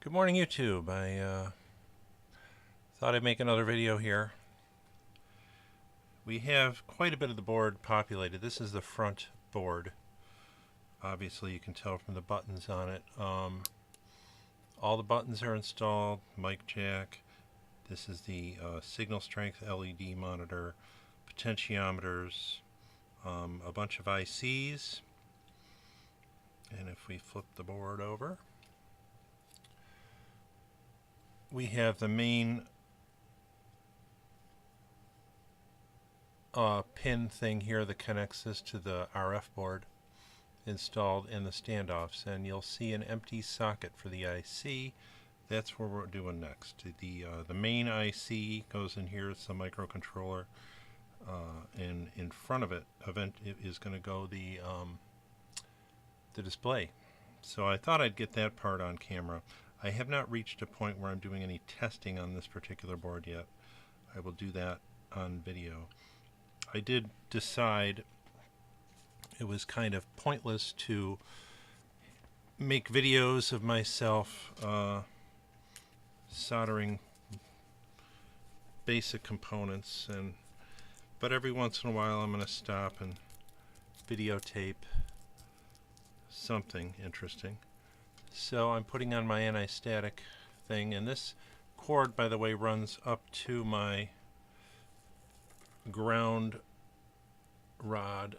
Good morning, YouTube. I thought I'd make another video here. We have quite a bit of the board populated. This is the front board. Obviously, you can tell from the buttons on it. All the buttons are installed. Mic jack. This is the signal strength LED monitor, potentiometers, a bunch of ICs. And if we flip the board over, we have the main pin thing here that connects this to the RF board installed in the standoffs, and you'll see an empty socket for the IC. That's where we're doing next. The main IC goes in here. It's the microcontroller, and in front of it is going to go the display. So I thought I'd get that part on camera. I have not reached a point where I'm doing any testing on this particular board yet. I will do that on video. I did decide it was kind of pointless to make videos of myself soldering basic components, but every once in a while I'm going to stop and videotape something interesting. So I'm putting on my anti-static thing, and this cord, by the way, runs up to my ground rod.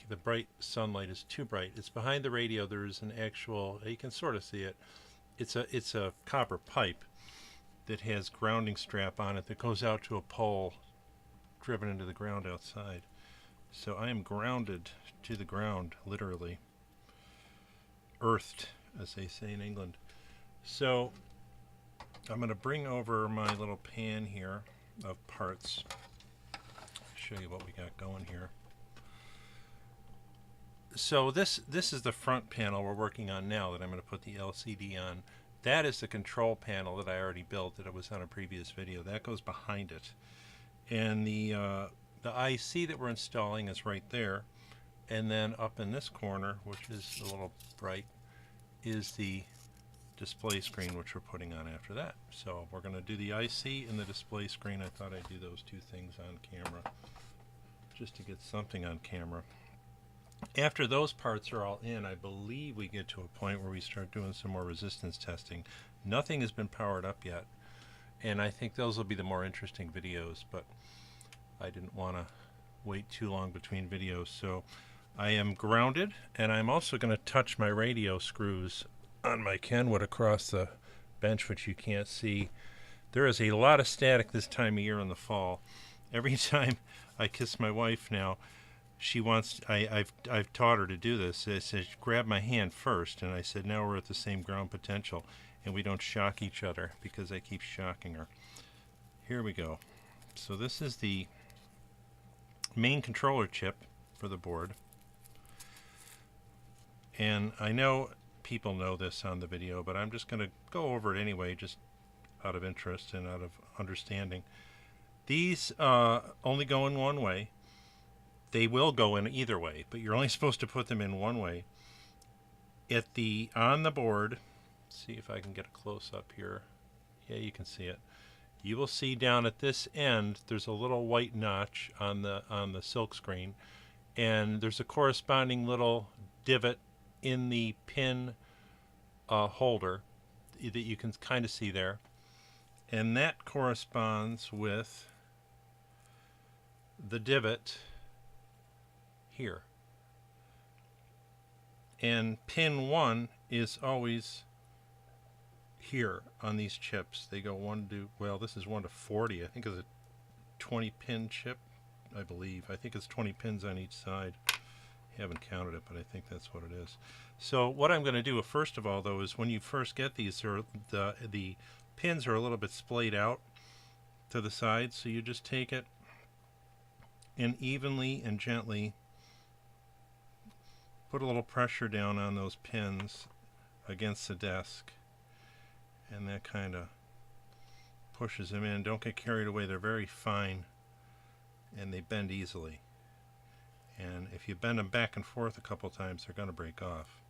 The bright sunlight is too bright. It's behind the radio. There is an actual, you can sort of see it. It's a copper pipe that has grounding strap on it that goes out to a pole driven into the ground outside. So I am grounded to the ground, literally. Earthed, as they say in England. So I'm going to bring over my little pan here of parts. Show you what we got going here. So this is the front panel we're working on now that I'm going to put the LCD on. That is the control panel that I already built, that it was on a previous video. That goes behind it. And the IC that we're installing is right there. And then up in this corner, which is a little bright, is the display screen, which we're putting on after that. So we're going to do the IC and the display screen. I thought I'd do those two things on camera, just to get something on camera. After those parts are all in, I believe we get to a point where we start doing some more resistance testing. Nothing has been powered up yet, and I think those will be the more interesting videos, but I didn't want to wait too long between videos. So I am grounded, and I'm also going to touch my radio screws on my Kenwood across the bench, which you can't see. There is a lot of static this time of year in the fall. Every time I kiss my wife now, she wants, I've taught her to do this. I said, grab my hand first, and I said, now we're at the same ground potential, and we don't shock each other, because I keep shocking her. Here we go. So this is the main controller chip for the board. And I know people know this on the video, but I'm just going to go over it anyway, just out of interest and out of understanding. These only go in one way. They will go in either way, but you're only supposed to put them in one way. On the board, see if I can get a close up here. Yeah, you can see it. You will see down at this end, there's a little white notch on the silk screen, and there's a corresponding little divot in the pin holder that you can kind of see there, and that corresponds with the divot here. And pin 1 is always here on these chips. They go 1 to, well, this is 1 to 40. I think it's a 20 pin chip, I believe. I think it's 20 pins on each side. Haven't counted it, but I think that's what it is. So what I'm going to do first of all, though, is when you first get these, the pins are a little bit splayed out to the side, so you just take it and evenly and gently put a little pressure down on those pins against the desk, and that kind of pushes them in. Don't get carried away. They're very fine and they bend easily. And if you bend them back and forth a couple times, they're going to break off.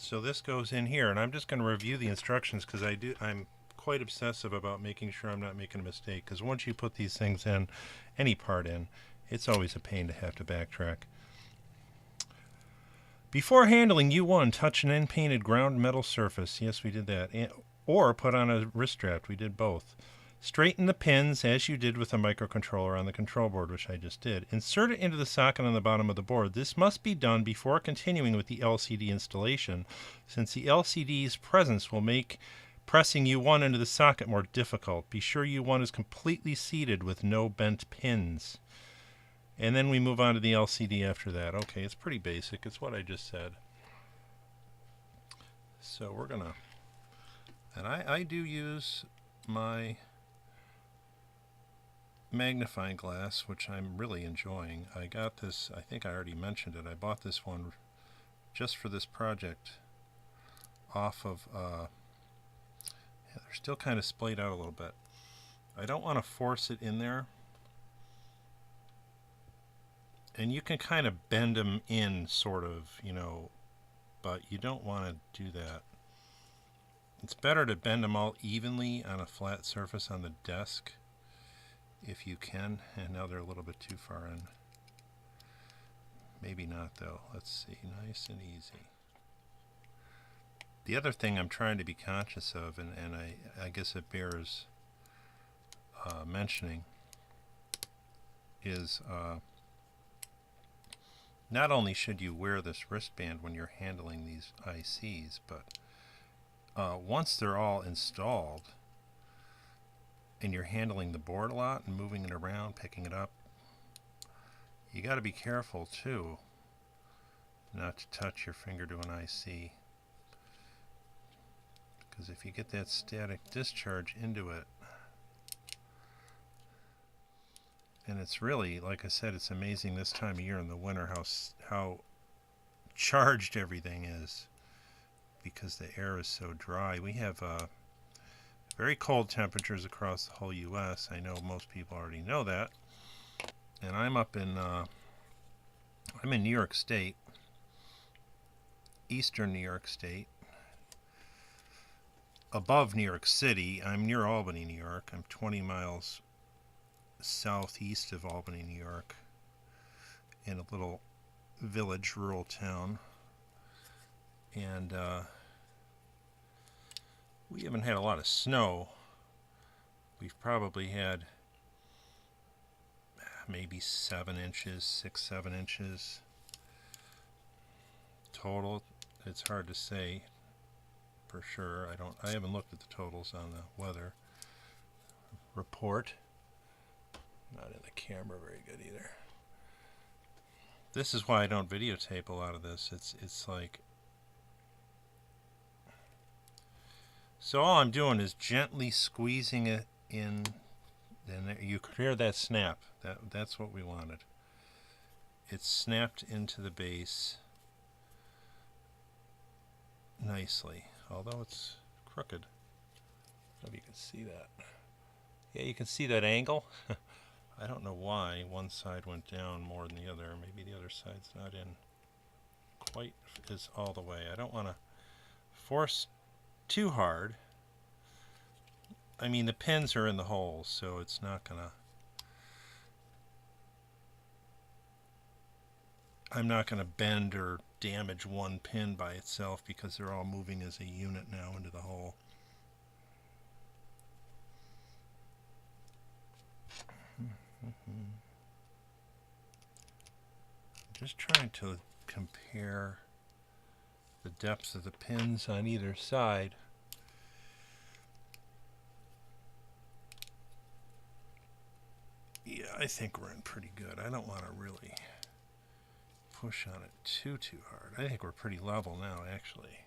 So this goes in here, and I'm just going to review the instructions because I'm quite obsessive about making sure I'm not making a mistake, because once you put these things in, any part in, it's always a pain to have to backtrack. Before handling U1, touch an unpainted ground metal surface. Yes, we did that. Or put on a wrist strap. We did both. Straighten the pins as you did with the microcontroller on the control board, which I just did. Insert it into the socket on the bottom of the board. This must be done before continuing with the LCD installation, since the LCD's presence will make pressing U1 into the socket more difficult. Be sure U1 is completely seated with no bent pins. And then we move on to the LCD after that. Okay, it's pretty basic. It's what I just said. So we're gonna, and I do use my magnifying glass, which I'm really enjoying. I got this, I think I already mentioned it. I bought this one just for this project off of, yeah, they're still kind of splayed out a little bit. I don't want to force it in there. And you can kind of bend them in, sort of, you know, but you don't want to do that. It's better to bend them all evenly on a flat surface on the desk, if you can. And now they're a little bit too far in. Maybe not, though. Let's see. Nice and easy. The other thing I'm trying to be conscious of, and I guess it bears mentioning, is not only should you wear this wristband when you're handling these ICs, but once they're all installed and you're handling the board a lot and moving it around, picking it up, you got to be careful too not to touch your finger to an IC, because if you get that static discharge into it, and it's really, like I said, it's amazing this time of year in the winter how charged everything is, because the air is so dry. We have very cold temperatures across the whole U.S. I know most people already know that. And I'm up in I'm in New York State, eastern New York State, above New York City. I'm near Albany, New York. I'm 20 miles southeast of Albany, New York, in a little village, rural town. And we haven't had a lot of snow. We've probably had maybe 7 inches, 6, 7 inches total. It's hard to say for sure. I haven't looked at the totals on the weather report. Not in the camera very good either. This is why I don't videotape a lot of this. It's like, so all I'm doing is gently squeezing it in, and you could hear that snap. That's what we wanted. It's snapped into the base nicely, although it's crooked. I don't know if you can see that. Yeah, you can see that angle. I don't know why one side went down more than the other. Maybe the other side's not in quite as all the way. I don't want to force too hard. I mean, the pins are in the holes, so it's not gonna, I'm not gonna bend or damage one pin by itself, because they're all moving as a unit now into the hole. Just trying to compare the depths of the pins on either side. Yeah, I think we're in pretty good. I don't want to really push on it too hard. I think we're pretty level now, actually.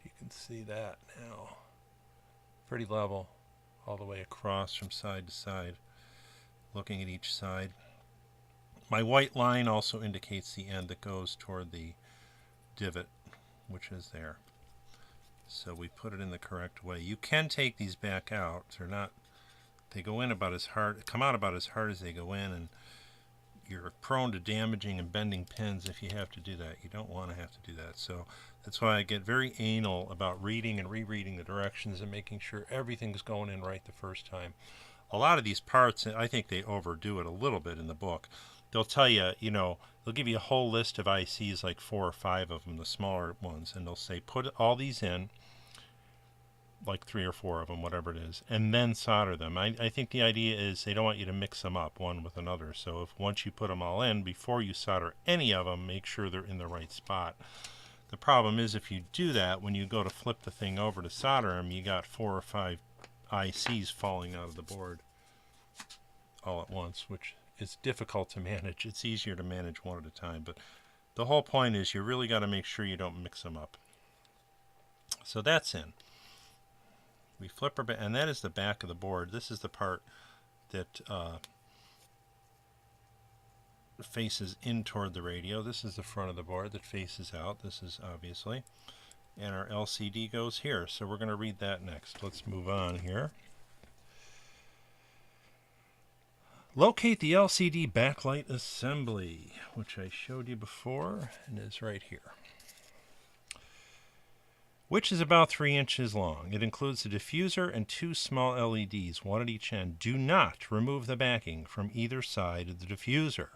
You can see that now. Pretty level all the way across from side to side, looking at each side. My white line also indicates the end that goes toward the divot, which is there. So we put it in the correct way. You can take these back out. They're not, they go in about as hard, come out about as hard as they go in, and you're prone to damaging and bending pins if you have to do that. You don't want to have to do that. So that's why I get very anal about reading and rereading the directions and making sure everything's going in right the first time. A lot of these parts, I think they overdo it a little bit in the book. They'll tell you, they'll give you a whole list of ICs, like 4 or 5 of them, the smaller ones, and they'll say, put all these in, like 3 or 4 of them, whatever it is, and then solder them. I think the idea is they don't want you to mix them up one with another. So once you put them all in, before you solder any of them, make sure they're in the right spot. The problem is if you do that, when you go to flip the thing over to solder them, you got 4 or 5 ICs falling out of the board all at once, which is difficult to manage. It's easier to manage one at a time, but the whole point is you really got to make sure you don't mix them up. So that's in. We flip our back, and that is the back of the board. This is the part that faces in toward the radio. This is the front of the board that faces out. This is obviously, and our LCD goes here. So we're going to read that next. Let's move on here. Locate the LCD backlight assembly, which I showed you before, and is right here, which is about 3 inches long. It includes a diffuser and 2 small LEDs, one at each end. Do not remove the backing from either side of the diffuser.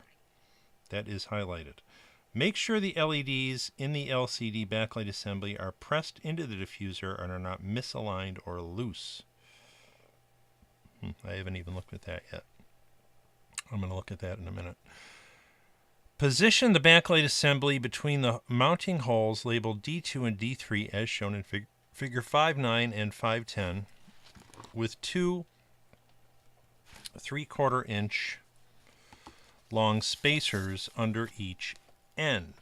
That is highlighted. Make sure the LEDs in the LCD backlight assembly are pressed into the diffuser and are not misaligned or loose. I haven't even looked at that yet. I'm going to look at that in a minute. Position the backlight assembly between the mounting holes labeled D2 and D3 as shown in figure 5.9 and 5.10 with 2 3/4 inch long spacers under each end.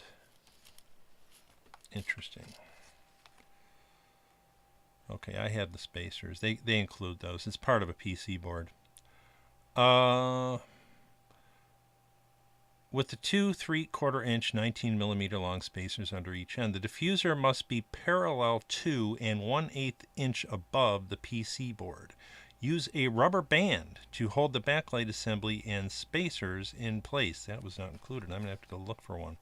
Interesting. Okay, I had the spacers. They include those. It's part of a PC board. With the 2 3/4 inch 19 millimeter long spacers under each end, the diffuser must be parallel to and 1/8 inch above the PC board. Use a rubber band to hold the backlight assembly and spacers in place. That was not included. I'm going to have to go look for one.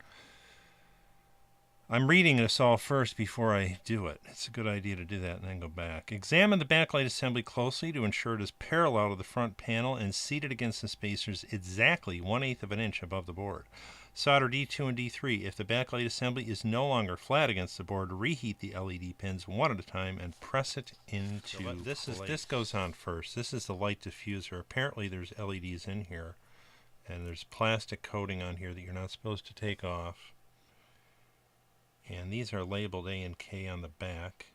I'm reading this all first before I do it. It's a good idea to do that and then go back. Examine the backlight assembly closely to ensure it is parallel to the front panel and seated against the spacers exactly 1/8 of an inch above the board. Solder D2 and D3. If the backlight assembly is no longer flat against the board, reheat the LED pins one at a time and press it into place. This goes on first. This is the light diffuser. Apparently there's LEDs in here, and there's plastic coating on here that you're not supposed to take off. And these are labeled A and K on the back.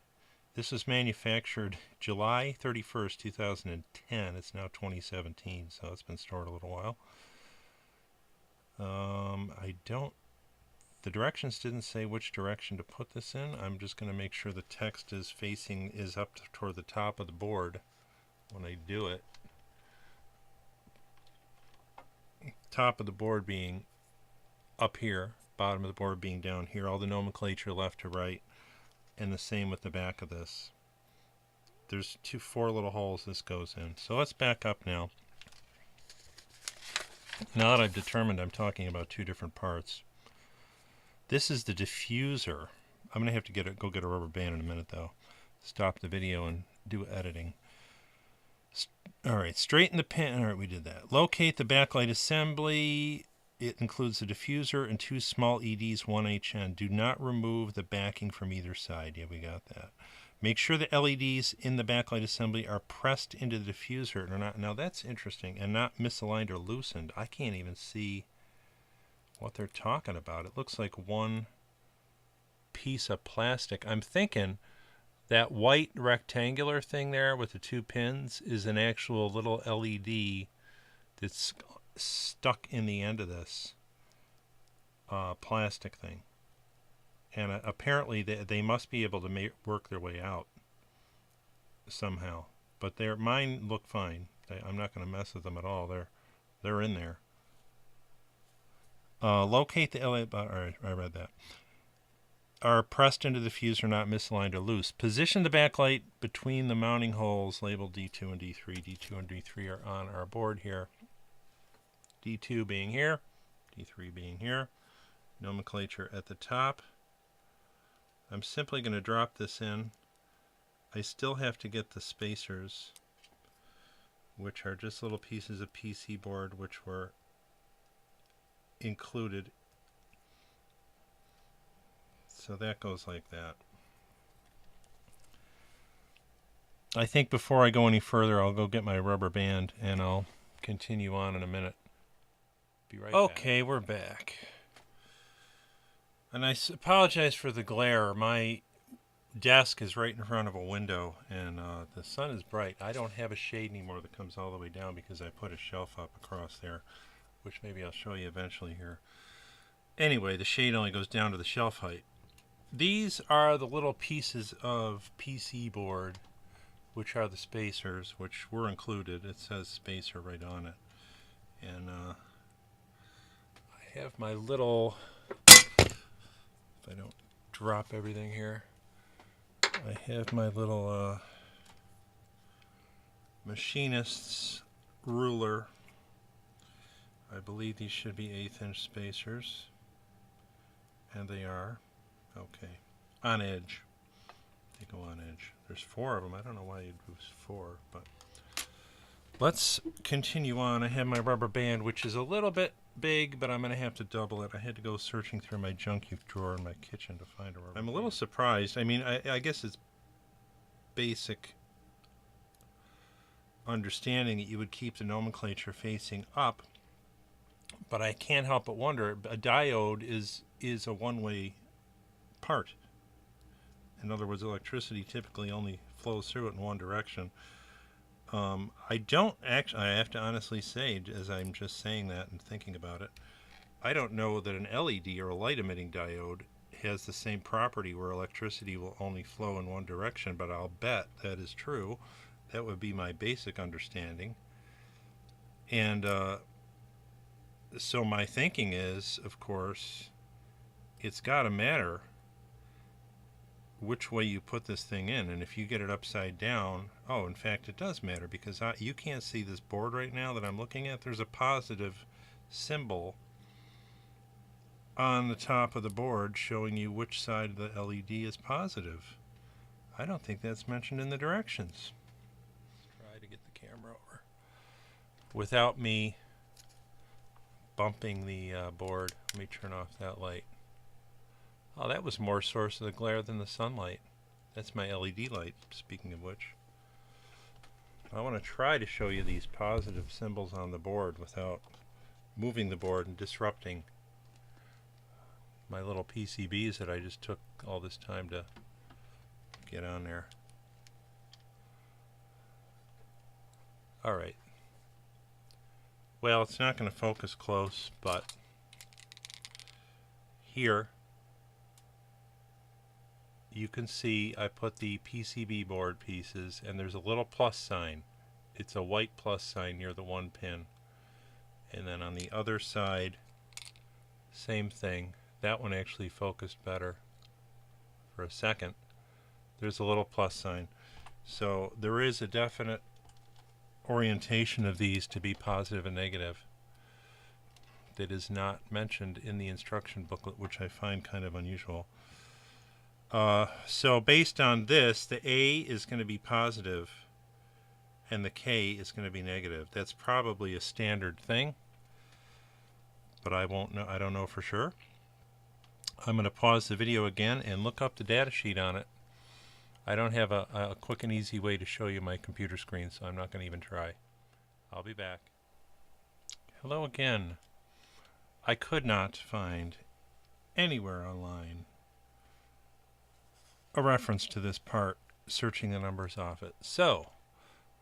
This was manufactured July 31st, 2010. It's now 2017, so it's been stored a little while. The directions didn't say which direction to put this in. I'm just going to make sure the text is up toward the top of the board when I do it. Top of the board being up here, bottom of the board being down here, all the nomenclature left to right, and the same with the back of this. There's 4 little holes this goes in. So let's back up now. Now that I've determined I'm talking about 2 different parts. This is the diffuser. I'm going to have to go get a rubber band in a minute though. Stop the video and do editing. Alright, straighten the pin. Alright, we did that. Locate the backlight assembly. It includes the diffuser and 2 small LEDs, 1 each end. Do not remove the backing from either side. Yeah, we got that. Make sure the LEDs in the backlight assembly are pressed into the diffuser and are not. Now that's interesting, and not misaligned or loosened. I can't even see what they're talking about. It looks like one piece of plastic. I'm thinking that white rectangular thing there with the 2 pins is an actual little LED that's stuck in the end of this plastic thing, and apparently they must be able to work their way out somehow, but mine look fine. I'm not going to mess with them at all. They're in there. Locate the LED. Alright, I read that. Are pressed into the diffuser, not misaligned or loose. Position the backlight between the mounting holes labeled D2 and D3. D2 and D3 are on our board here. D2 being here, P3 being here, nomenclature at the top. I'm simply going to drop this in. I still have to get the spacers, which are just little pieces of PC board which were included. So that goes like that. I think before I go any further, I'll go get my rubber band and I'll continue on in a minute. Be right back. Okay, we're back. And I apologize for the glare. My desk is right in front of a window and the sun is bright. I don't have a shade anymore that comes all the way down because I put a shelf up across there, which maybe I'll show you eventually here. Anyway, the shade only goes down to the shelf height. These are the little pieces of PC board, which are the spacers, which were included. It says spacer right on it. And I have my little, if I don't drop everything here, I have my little machinist's ruler. I believe these should be 1/8 inch spacers. And they are. Okay. On edge. They go on edge. There's 4 of them. I don't know why you'd use 4, but let's continue on. I have my rubber band, which is a little bit big, but I'm going to have to double it. I had to go searching through my junk drawer in my kitchen to find a rubber band. I'm a little surprised. I mean, I guess it's basic understanding that you would keep the nomenclature facing up, but I can't help but wonder, a diode is a one-way part. In other words, electricity typically only flows through it in one direction. I don't actually, I have to honestly say, as I'm just saying that and thinking about it, I don't know that an LED or a light emitting diode has the same property where electricity will only flow in one direction, but I'll bet that is true. That would be my basic understanding. And so my thinking is, of course, it's got to matter which way you put this thing in. And if you get it upside down, oh, in fact, it does matter, because you can't see this board right now that I'm looking at. There's a positive symbol on the top of the board showing you which side of the LED is positive. I don't think that's mentioned in the directions. Try to get the camera over without me bumping the board. Let me turn off that light. Oh, that was more source of the glare than the sunlight. That's my LED light, speaking of which. I want to try to show you these positive symbols on the board without moving the board and disrupting my little PCBs that I just took all this time to get on there. Alright. Well, it's not going to focus close, but here you can see I put the PCB board pieces, and there's a little plus sign. It's a white plus sign near the 1 pin. And then on the other side, same thing. That one actually focused better for a second. There's a little plus sign. So there is a definite orientation of these to be positive and negative that is not mentioned in the instruction booklet, which I find kind of unusual. So based on this, the A is going to be positive and the K is going to be negative. That's probably a standard thing, but I won't know. I don't know for sure. I'm going to pause the video again and look up the data sheet on it. I don't have a quick and easy way to show you my computer screen, so I'm not going to even try. I'll be back. Hello again. I could not find anywhere online a reference to this part, searching the numbers off it. So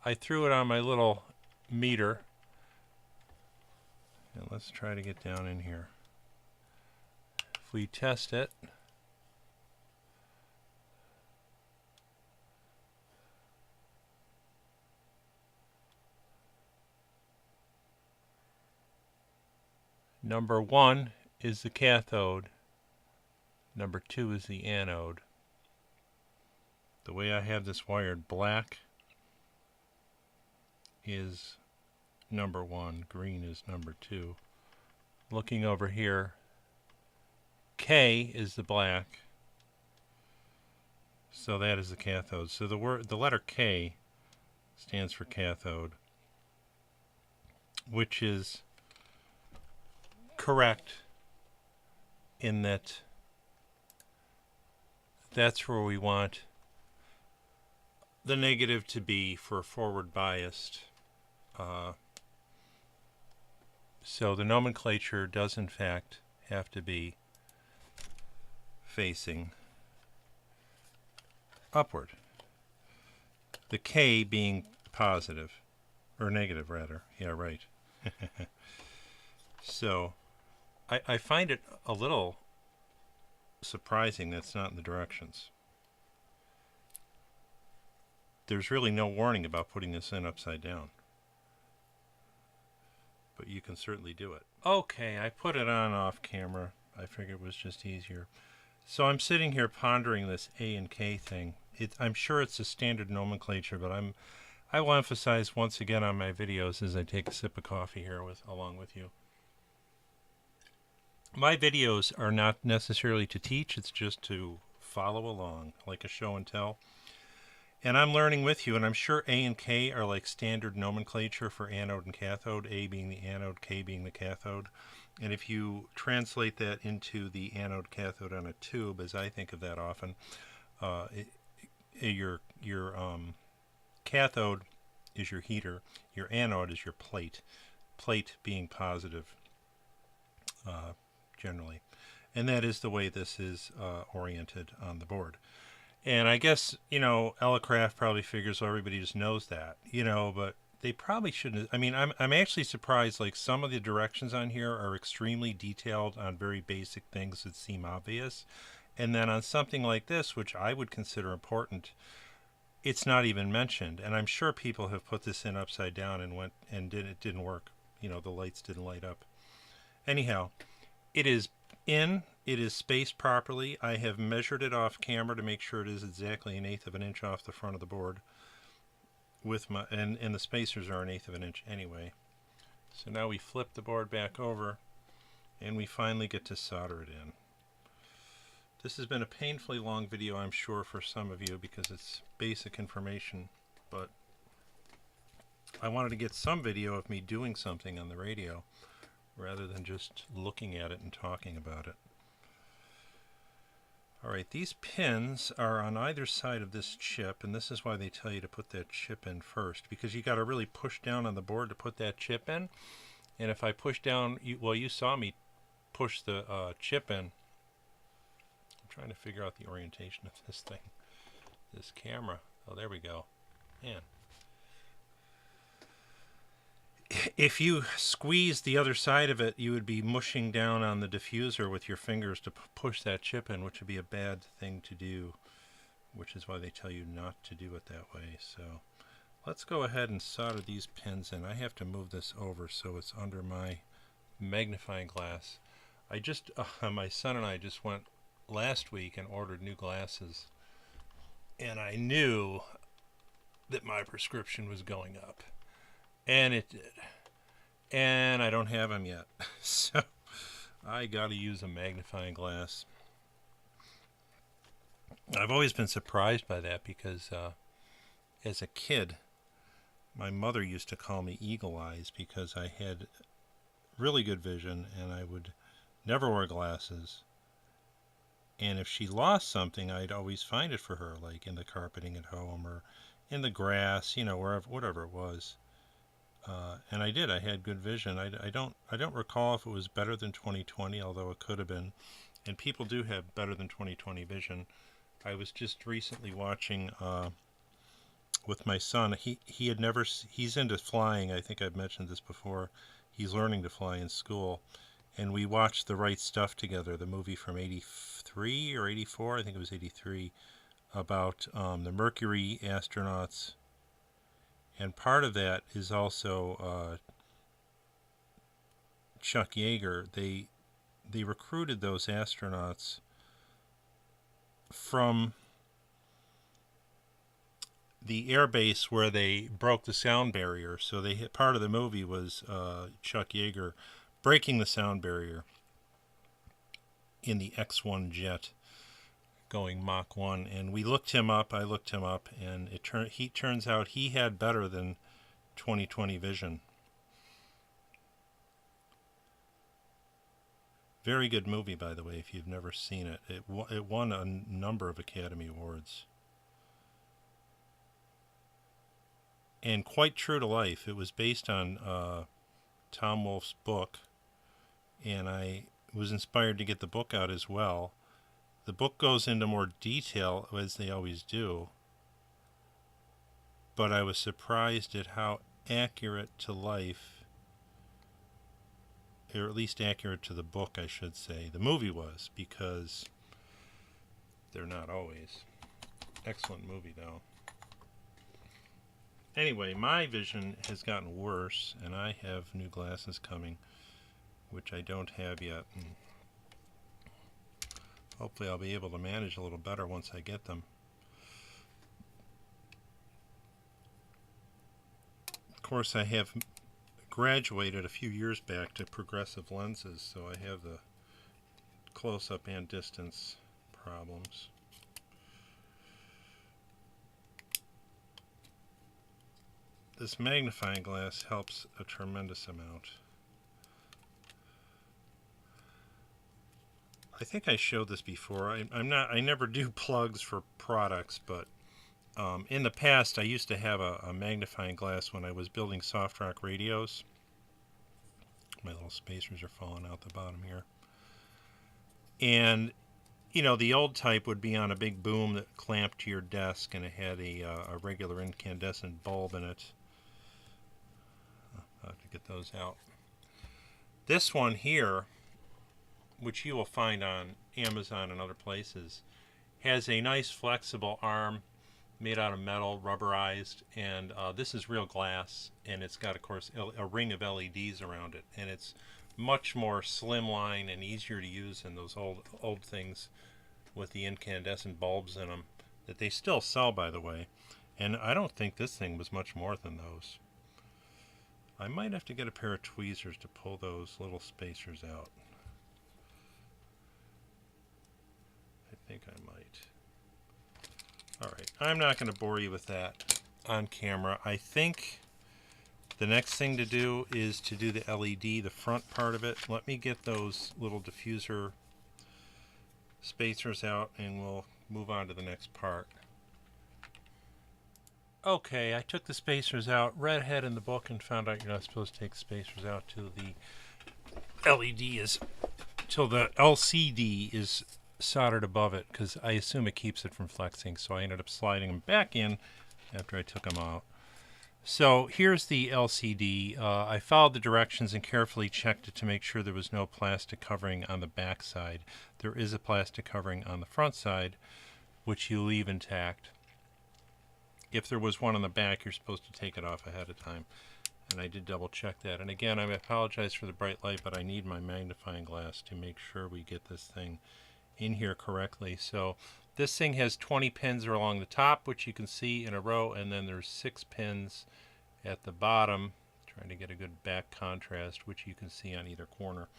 I threw it on my little meter, and let's try to get down in here. If we test it, number 1 is the cathode, number 2 is the anode. The way I have this wired, black is number 1, green is number 2. looking over here, K is the black. So that is the cathode. So the letter K stands for cathode, which is correct in that that's where we want the negative to be for forward biased. So the nomenclature does in fact have to be facing upward. The K being positive, or negative rather. Yeah, right. So I find it a little surprising that's not in the directions. There's really no warning about putting this in upside down, but you can certainly do it. Okay, I put it on off camera. I figured it was just easier. So I'm sitting here pondering this A and K thing. I'm sure it's a standard nomenclature, but I will emphasize once again on my videos as I take a sip of coffee here along with you. My videos are not necessarily to teach, it's just to follow along, like a show and tell. And I'm learning with you, and I'm sure A and K are like standard nomenclature for anode and cathode, A being the anode, K being the cathode. And if you translate that into the anode cathode on a tube, as I think of that often, your cathode is your heater, your anode is your plate, plate being positive generally. And that is the way this is oriented on the board. And I guess, you know, Elecraft probably figures, well, everybody just knows that, you know, but they probably shouldn't. I mean, I'm actually surprised, like, some of the directions on here are extremely detailed on very basic things that seem obvious. And then on something like this, which I would consider important, it's not even mentioned. And I'm sure people have put this in upside down and it didn't work. You know, the lights didn't light up. Anyhow, it is spaced properly. I have measured it off camera to make sure it is exactly 1/8 of an inch off the front of the board. With my and the spacers are 1/8 of an inch anyway. So now we flip the board back over and we finally get to solder it in. This has been a painfully long video, I'm sure, for some of you because it's basic information, but I wanted to get some video of me doing something on the radio rather than just looking at it and talking about it. Alright, these pins are on either side of this chip, and this is why they tell you to put that chip in first, because you got to really push down on the board to put that chip in. And if I push down, you saw me push the chip in. I'm trying to figure out the orientation of this thing, this camera. Oh, there we go. Man. If you squeeze the other side of it, you would be mushing down on the diffuser with your fingers to push that chip in, which would be a bad thing to do, which is why they tell you not to do it that way. So let's go ahead and solder these pins in. I have to move this over so it's under my magnifying glass. My son and I just went last week and ordered new glasses, and I knew that my prescription was going up. And it did. And I don't have them yet. So I got to use a magnifying glass. I've always been surprised by that because as a kid, my mother used to call me Eagle Eyes because I had really good vision and I would never wear glasses. And if she lost something, I'd always find it for her, like in the carpeting at home or in the grass, you know, wherever, whatever it was. And I did. I had good vision. I don't recall if it was better than 20/20, although it could have been. And people do have better than 20/20 vision. I was just recently watching with my son. He's into flying. I think I've mentioned this before. He's learning to fly in school, and we watched The Right Stuff together, the movie from '83 or '84. I think it was '83, about the Mercury astronauts. And part of that is also Chuck Yeager. They recruited those astronauts from the air base where they broke the sound barrier. So part of the movie was Chuck Yeager breaking the sound barrier in the X1 jet going Mach 1. And we looked him up, I looked him up, and he turns out he had better than 20/20 vision. Very good movie, by the way, if you've never seen it. It won a number of Academy Awards. And quite true to life. It was based on Tom Wolfe's book, and I was inspired to get the book out as well. The book goes into more detail, as they always do, but I was surprised at how accurate to life, or at least accurate to the book, I should say, the movie was, because they're not always. Excellent movie, though. Anyway, my vision has gotten worse, and I have new glasses coming, which I don't have yet. And hopefully I'll be able to manage a little better once I get them. Of course, I have graduated a few years back to progressive lenses, so I have the close-up and distance problems. This magnifying glass helps a tremendous amount. I think I showed this before. I never do plugs for products, but in the past I used to have a magnifying glass when I was building soft rock radios. My little spacers are falling out the bottom here. And you know, the old type would be on a big boom that clamped to your desk, and it had a regular incandescent bulb in it. I'll have to get those out. This one here, which you will find on Amazon and other places, has a nice flexible arm made out of metal, rubberized, and this is real glass, and it's got, of course, a ring of LEDs around it, and it's much more slimline and easier to use than those old things with the incandescent bulbs in them that they still sell, by the way. And I don't think this thing was much more than those. I might have to get a pair of tweezers to pull those little spacers out. I think I might. Alright, I'm not going to bore you with that on camera. I think the next thing to do is to do the LED, the front part of it. Let me get those little diffuser spacers out and we'll move on to the next part. Okay, I took the spacers out, read ahead in the book, and found out you're not supposed to take the spacers out till the LED is, till the LCD is soldered above it, because I assume it keeps it from flexing, so I ended up sliding them back in after I took them out. So here's the LCD. I followed the directions and carefully checked it to make sure there was no plastic covering on the back side. There is a plastic covering on the front side, which you leave intact. If there was one on the back, you're supposed to take it off ahead of time. And I did double check that. And again, I apologize for the bright light, but I need my magnifying glass to make sure we get this thing in here correctly. So this thing has 20 pins along the top, which you can see in a row, and then there's 6 pins at the bottom, trying to get a good back contrast, which you can see on either corner.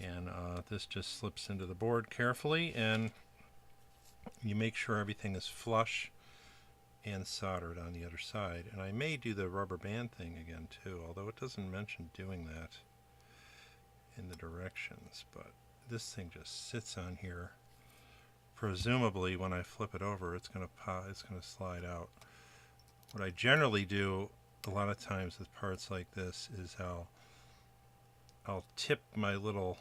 And this just slips into the board carefully, and you make sure everything is flush and soldered on the other side. And I may do the rubber band thing again too, although it doesn't mention doing that in the directions. But this thing just sits on here. Presumably when I flip it over, it's going to pop, it's going to slide out. What I generally do a lot of times with parts like this is I'll tip my little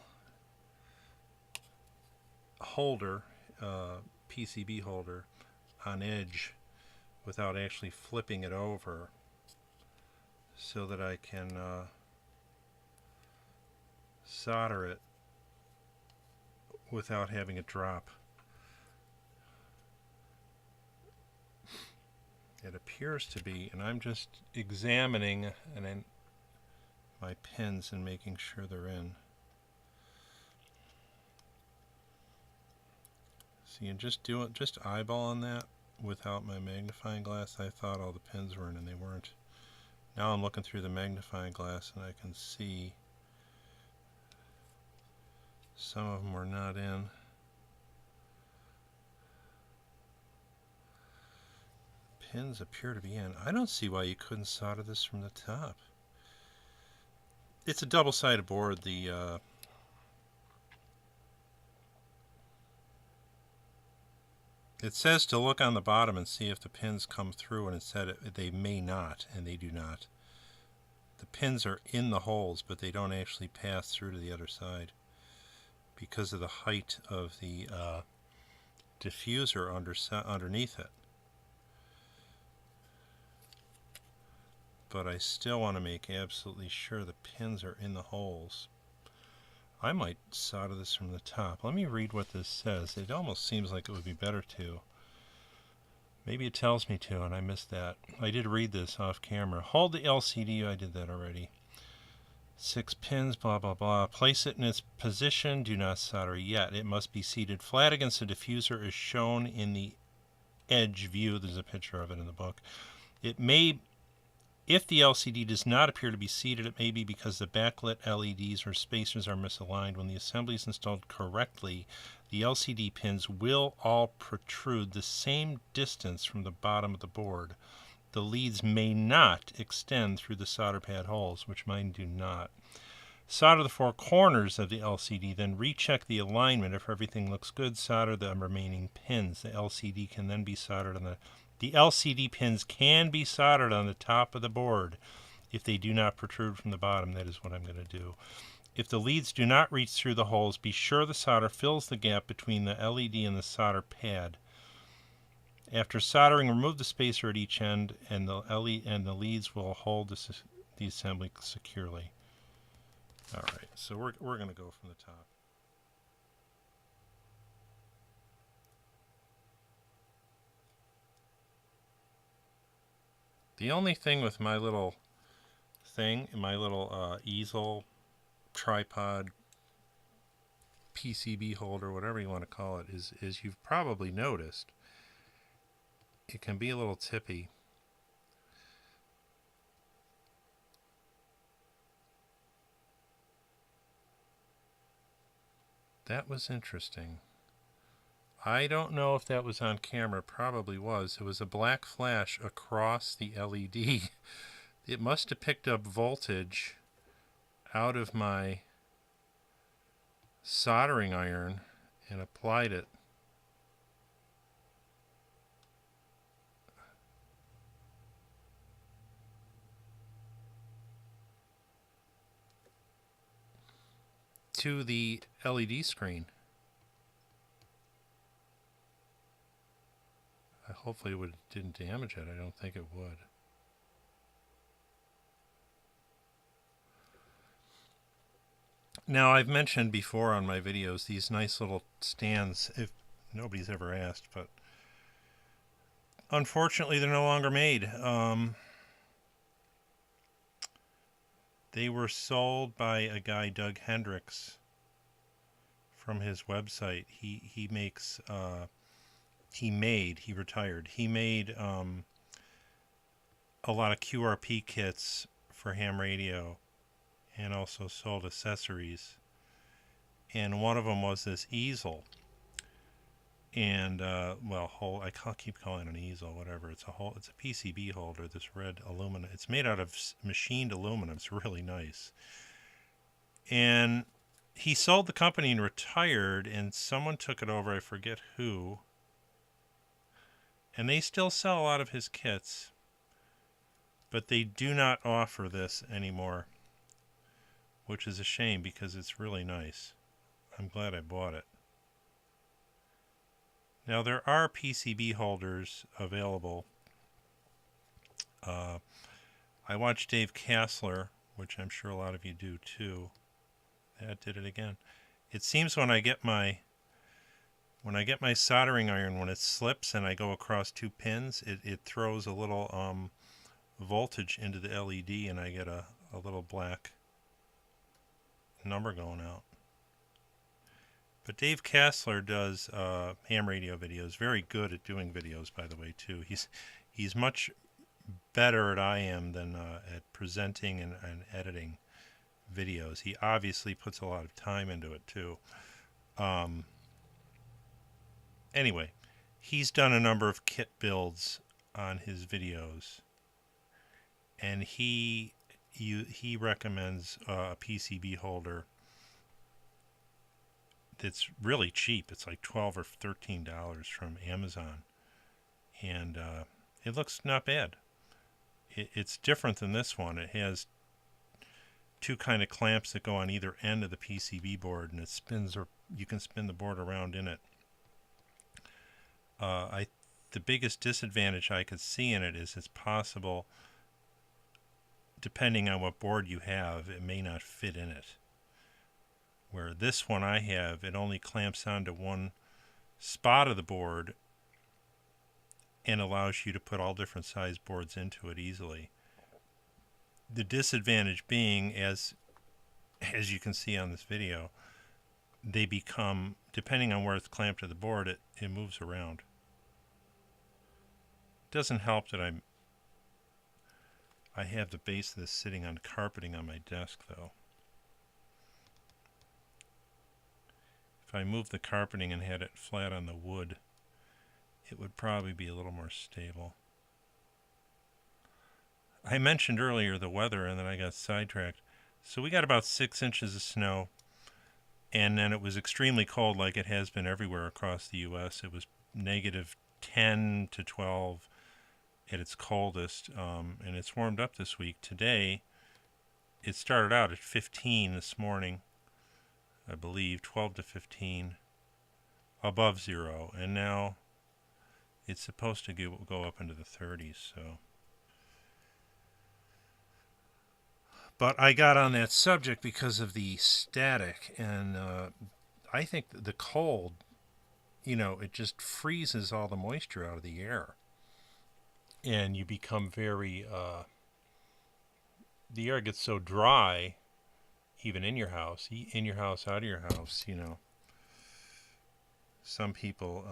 holder, PCB holder, on edge without actually flipping it over, so that I can solder it without having it drop. It appears to be, and I'm just examining my pins and making sure they're in. See, and just eyeballing that without my magnifying glass, I thought all the pins were in and they weren't. Now I'm looking through the magnifying glass and I can see some of them were not in. Pins appear to be in. I don't see why you couldn't solder this from the top. It's a double-sided board. It says to look on the bottom and see if the pins come through, and it said they may not, and they do not. The pins are in the holes, but they don't actually pass through to the other side because of the height of the diffuser underneath it. But I still want to make absolutely sure the pins are in the holes. I might solder this from the top. Let me read what this says. It almost seems like it would be better to. Maybe it tells me to, and I missed that. I did read this off camera. Hold the LCD. I did that already. 6 pins, blah, blah, blah. Place it in its position. Do not solder yet. It must be seated flat against the diffuser as shown in the edge view. There's a picture of it in the book. If the LCD does not appear to be seated, it may be because the backlit LEDs or spacers are misaligned. When the assembly is installed correctly, the LCD pins will all protrude the same distance from the bottom of the board. The leads may not extend through the solder pad holes, which mine do not. Solder the 4 corners of the LCD, then recheck the alignment. If everything looks good, solder the remaining pins. The LCD can then be soldered on the LCD pins can be soldered on the top of the board if they do not protrude from the bottom. That is what I'm going to do. If the leads do not reach through the holes, be sure the solder fills the gap between the LED and the solder pad. After soldering, remove the spacer at each end, and the leads will hold the assembly securely. All right, so we're going to go from the top. The only thing with my little thing, my little easel, tripod, PCB holder, whatever you want to call it, is you've probably noticed it can be a little tippy. That was interesting. I don't know if that was on camera. Probably was. It was a black flash across the LED. It must have picked up voltage out of my soldering iron and applied it. To the LED screen. Hopefully it didn't damage it. I don't think it would. Now, I've mentioned before on my videos these nice little stands, if nobody's ever asked, but unfortunately they're no longer made. They were sold by a guy, Doug Hendricks, from his website. He makes he retired. He made a lot of QRP kits for ham radio and also sold accessories. And one of them was this easel. And, well, I keep calling it an easel, whatever. It's a PCB holder, this red aluminum. It's made out of machined aluminum. It's really nice. And he sold the company and retired, and someone took it over. I forget who. And they still sell a lot of his kits, but they do not offer this anymore, which is a shame because it's really nice. I'm glad I bought it. Now, there are PCB holders available. I watched Dave Kassler, which I'm sure a lot of you do too. That did it again. It seems when I get my soldering iron, when it slips and I go across 2 pins, it throws a little voltage into the LED, and I get a little black number going out. But Dave Kassler does ham radio videos. Very good at doing videos, by the way, too. He's much better than I am than at presenting and editing videos. He obviously puts a lot of time into it, too. Anyway, he's done a number of kit builds on his videos, and he recommends a PCB holder that's really cheap. It's like $12 or $13 from Amazon, and it looks not bad. It's different than this one. It has two kind of clamps that go on either end of the PCB board, and it spins, or you can spin the board around in it. The biggest disadvantage I could see in it is it's possible, depending on what board you have, it may not fit in it. Where this one I have, it only clamps onto one spot of the board and allows you to put all different size boards into it easily. The disadvantage being, as you can see on this video, they become, depending on where it's clamped to the board, it moves around. Doesn't help that I have the base of this sitting on carpeting on my desk, though. If I moved the carpeting and had it flat on the wood, it would probably be a little more stable. I mentioned earlier the weather, and then I got sidetracked. So we got about 6 inches of snow, and then it was extremely cold, like it has been everywhere across the U.S. It was negative 10 to 12 at its coldest, and it's warmed up this week. Today, it started out at 15 this morning, I believe, 12 to 15, above zero, and now it's supposed to go up into the 30s. So, but I got on that subject because of the static, and I think the cold, it just freezes all the moisture out of the air. And you become very, the air gets so dry, even in your house, out of your house, Some people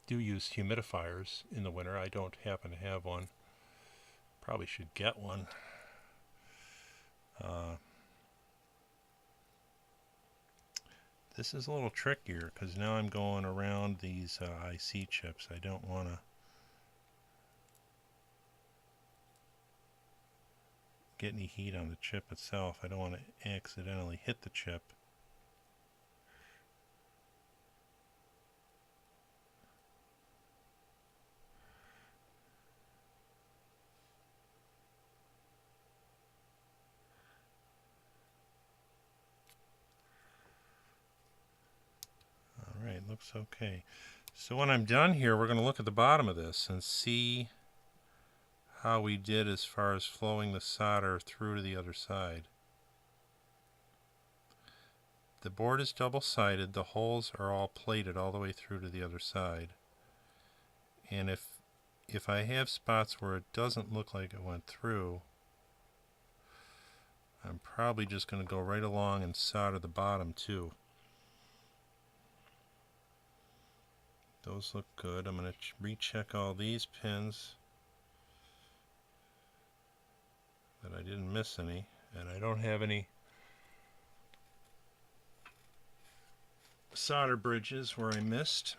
do use humidifiers in the winter. I don't happen to have one. Probably should get one. This is a little trickier because now I'm going around these IC chips. I don't want to get any heat on the chip itself. I don't want to accidentally hit the chip. Alright, looks okay. So when I'm done here, we're going to look at the bottom of this and see how we did as far as flowing the solder through to the other side. The board is double-sided. The holes are all plated all the way through to the other side. And if I have spots where it doesn't look like it went through, I'm probably just going to go right along and solder the bottom too. Those look good. I'm going to recheck all these pins that I didn't miss any, and I don't have any solder bridges where I missed.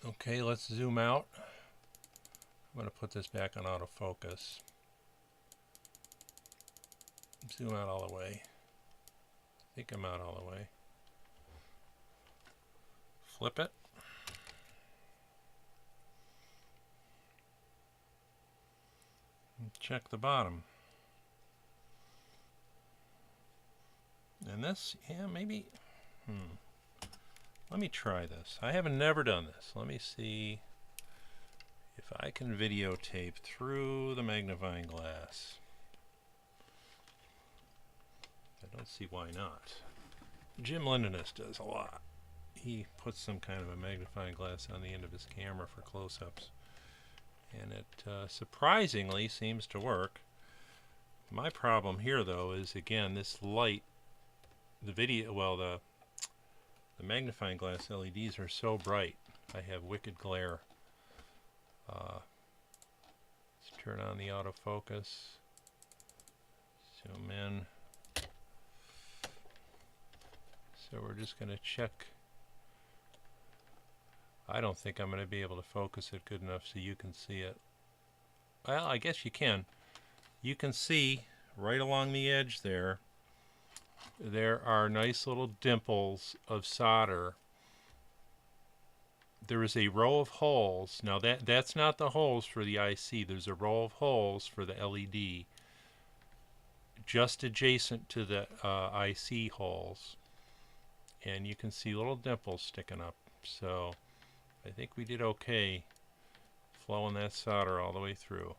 Okay, let's zoom out. I'm going to put this back on autofocus. Zoom out all the way. I think I'm out all the way. Flip it. Check the bottom. And this, yeah, maybe, let me try this. I haven't never done this. Let me see if I can videotape through the magnifying glass. I don't see why not. Jim Lindenus does a lot. He puts some kind of a magnifying glass on the end of his camera for close-ups. And it surprisingly seems to work. My problem here, though, is again this light. The magnifying glass LEDs are so bright. I have wicked glare. Let's turn on the autofocus. Zoom in. So we're just going to check. I don't think I'm going to be able to focus it good enough so you can see it. Well, I guess you can. You can see right along the edge there, there are nice little dimples of solder. There is a row of holes. Now that's not the holes for the IC. There's a row of holes for the LED just adjacent to the IC holes. And you can see little dimples sticking up. So I think we did okay flowing that solder all the way through.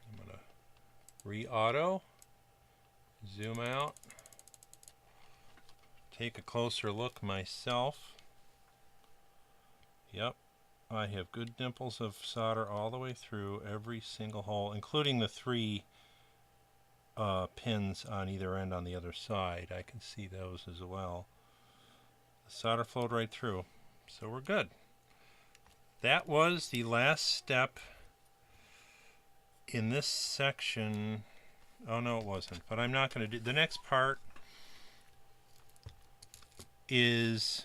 I'm going to re-auto, zoom out, take a closer look myself. Yep, I have good dimples of solder all the way through every single hole, including the 3 pins on either end on the other side. I can see those as well. The solder flowed right through, so we're good. That was the last step in this section. Oh no, it wasn't, but I'm not going to do the next part. Is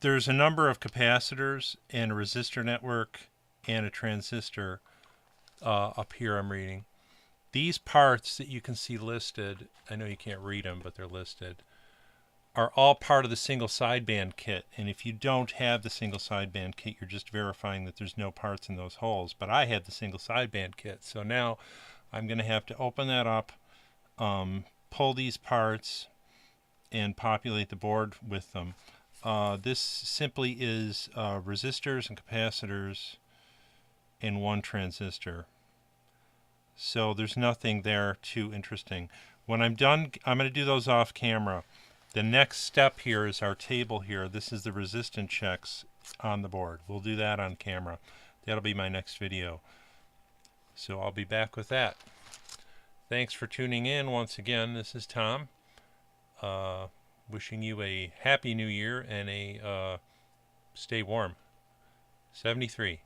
there's a number of capacitors and a resistor network and a transistor up here I'm reading. These parts that you can see listed, I know you can't read them, but they're listed, are all part of the single sideband kit. And if you don't have the single sideband kit, you're just verifying that there's no parts in those holes. But I had the single sideband kit, so now I'm going to have to open that up, pull these parts, and populate the board with them. This simply is resistors and capacitors and 1 transistor. So there's nothing there too interesting. When I'm done, I'm going to do those off camera. The next step here is our table here. This is the resistance checks on the board. We'll do that on camera. That'll be my next video. So I'll be back with that. Thanks for tuning in once again. This is Tom. Wishing you a happy new year and a stay warm. 73.